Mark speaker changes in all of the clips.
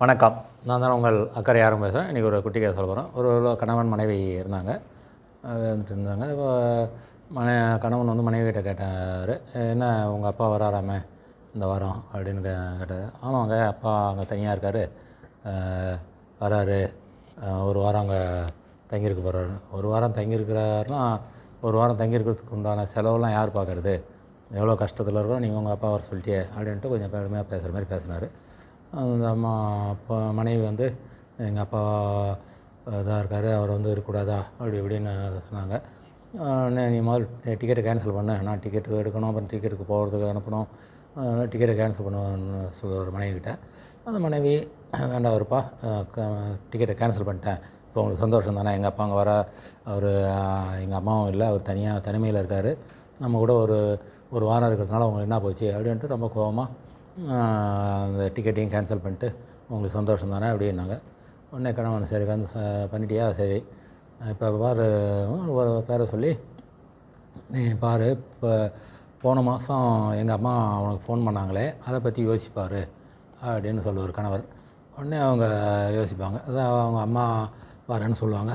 Speaker 1: வணக்கம். நான் தான் உங்கள் அக்கறை யாரும் பேசுகிறேன். இன்றைக்கி ஒரு குட்டி கதை சொல்ல போகிறோம். ஒரு கணவன் மனைவி இருந்தாங்க. வந்துட்டு இருந்தாங்க. இப்போ கணவன் வந்து மனைவிகிட்ட கேட்டார், என்ன உங்கள் அப்பா வராராமே இந்த வாரம் அப்படின்னு கேட்டார். ஆமாங்க, அப்பா அங்கே தனியாக இருக்கார், வராரு, ஒரு வாரம் அங்கே தங்கியிருக்க போகிறாரு. ஒரு வாரம் தங்கியிருக்கிறாருன்னா ஒரு வாரம் தங்கியிருக்கிறதுக்கு உண்டான செலவெல்லாம் யார் பார்க்குறது? எவ்வளோ கஷ்டத்தில் இருக்கோம், நீங்கள் உங்கள் அப்பா வர சொல்லிட்டியே அப்படின்ட்டு கொஞ்சம் கடுமையாக பேசுகிற மாதிரி பேசினார். அந்த அம்மா அப்பா மனைவி வந்து எங்கள் அப்பா இதாக இருக்கார், அவர் வந்து இருக்கக்கூடாதா அப்படி இப்படின்னு சொன்னாங்க. நீ முதல்ல டிக்கெட்டை கேன்சல் பண்ணு, நான் டிக்கெட்டு எடுக்கணும், அப்புறம் டிக்கெட்டுக்கு போகிறதுக்கு அனுப்பணும், அதனால் டிக்கெட்டை கேன்சல் பண்ணுவேன்னு சொல்லுவார் மனைவிக்கிட்ட. அந்த மனைவி வேண்டாம் வருப்பா, டிக்கெட்டை கேன்சல் பண்ணிட்டேன், இப்போ உங்களுக்கு சந்தோஷம் தானே, எங்கள் அப்பா அங்கே வர, அவர் எங்கள் அம்மாவும் இல்லை, அவர் தனிமையில் இருக்கார், நம்ம கூட ஒரு வாரம் இருக்கிறதுனால உங்களுக்கு என்ன போச்சு அப்படின்ட்டு ரொம்ப கோபமாக அந்த டிக்கெட்டையும் கேன்சல் பண்ணிட்டு உங்களுக்கு சந்தோஷம் தானே அப்படின்னாங்க. உடனே கணவன் சரி வந்து பண்ணிட்டியா, சரி இப்போ பாரு, ஒரு பேரை சொல்லி நீ பாரு, இப்போ போன மாதம் எங்கள் அம்மா அவனுக்கு ஃபோன் பண்ணாங்களே அதை பற்றி யோசிப்பார் அப்படின்னு சொல்லுவார் கணவர். உடனே அவங்க யோசிப்பாங்க. அதான் அவங்க அம்மா வரேன்னு சொல்லுவாங்க.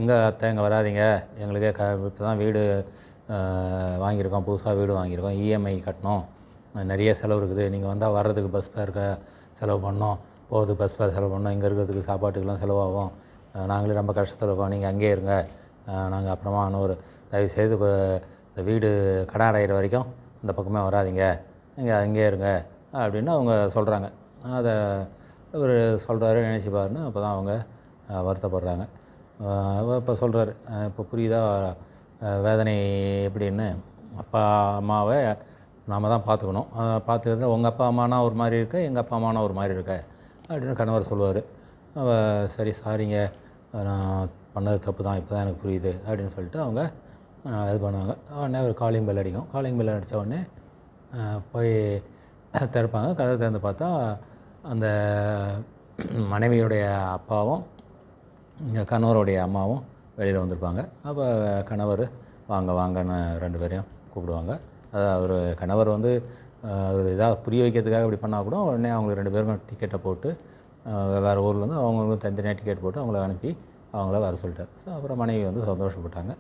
Speaker 1: எங்கே அத்தை இங்கே வராதிங்க, எங்களுக்கே இப்போ தான் வீடு வாங்கியிருக்கோம், புதுசாக வீடு வாங்கியிருக்கோம், இஎம்ஐ கட்டணும், நிறைய செலவு இருக்குது, நீங்கள் வந்தால் வர்றதுக்கு பஸ் ஃபேர் செலவு பண்ணோம், போகிறதுக்கு பஸ் ஃபேர் செலவு பண்ணோம், இங்கே இருக்கிறதுக்கு சாப்பாட்டுக்கெல்லாம் செலவாகும், நாங்களே ரொம்ப கஷ்டத்தில் இருக்கோம், நீங்கள் அங்கேயே இருங்க, நாங்கள் அப்புறமா இன்னொரு தயவுசெய்து இந்த வீடு கடன் அடைகிற வரைக்கும் இந்த பக்கமே வராதிங்க, நீங்கள் அங்கேயே இருங்க அப்படின்னு அவங்க சொல்கிறாங்க. அதை இவர் சொல்கிறாரு, நினச்சிப்பாருன்னு அப்போ தான் அவங்க வருத்தப்படுறாங்க. இப்போ சொல்கிறாரு, இப்போ புரியுதா வேதனை எப்படின்னு. அப்பா அம்மாவை நாம் தான் பார்த்துக்கணும், பார்த்துக்கிறது உங்கள் அப்பா அம்மானா ஒரு மாதிரி இருக்க, எங்கள் அப்பா அம்மானா ஒரு மாதிரி இருக்க அப்படின்னு கணவர் சொல்லுவார். சரி சாரிங்க, நான் பண்ணது தப்பு தான், இப்போ தான் எனக்கு புரியுது அப்படின்னு சொல்லிட்டு அவங்க இது பண்ணுவாங்க. உடனே ஒரு காலிங் பெல் அடிக்கும். காலிங் பெல் அடித்த உடனே போய் திறப்பாங்க. கதை திறந்து பார்த்தா அந்த மனைவியுடைய அப்பாவும் கணவருடைய அம்மாவும் வெளியில் வந்திருப்பாங்க. அப்போ கணவர் வாங்க வாங்கன்னு ரெண்டு பேரையும் கூப்பிடுவாங்க. அதாவது அவர் கணவர் வந்து அவர் இதாக புரிய வைக்கிறதுக்காக இப்படி பண்ணால் கூட உடனே அவங்களுக்கு ரெண்டு பேருக்கும் டிக்கெட்டை போட்டு வேறு ஊர்லேருந்து அவங்களுக்கும் தனித்தனியாக டிக்கெட் போட்டு அவங்கள அனுப்பி அவங்கள வர சொல்லிட்டார். ஸோ அப்புறம் மனைவி வந்து சந்தோஷப்பட்டாங்க,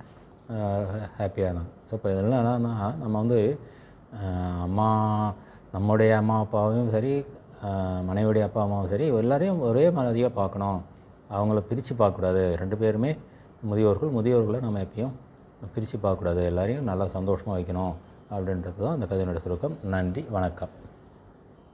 Speaker 1: ஹாப்பியாக இருந்தாங்க. ஸோ இப்போ இதெல்லாம் என்னன்னா, நம்ம வந்து நம்முடைய அம்மா அப்பாவையும் சரி, மனைவியுடைய அப்பா அம்மாவும் சரி, எல்லாரையும் ஒரே மாதிரியாக பார்க்கணும், அவங்கள பிரித்து பார்க்கக்கூடாது. ரெண்டு பேருமே முதியோர்களை நம்ம எப்பயும் பிரித்து பார்க்கக்கூடாது, எல்லாரையும் நல்லா சந்தோஷமாக வைக்கணும் அப்படின்றது தான் அந்த கதையினுடைய சுருக்கம். நன்றி, வணக்கம்.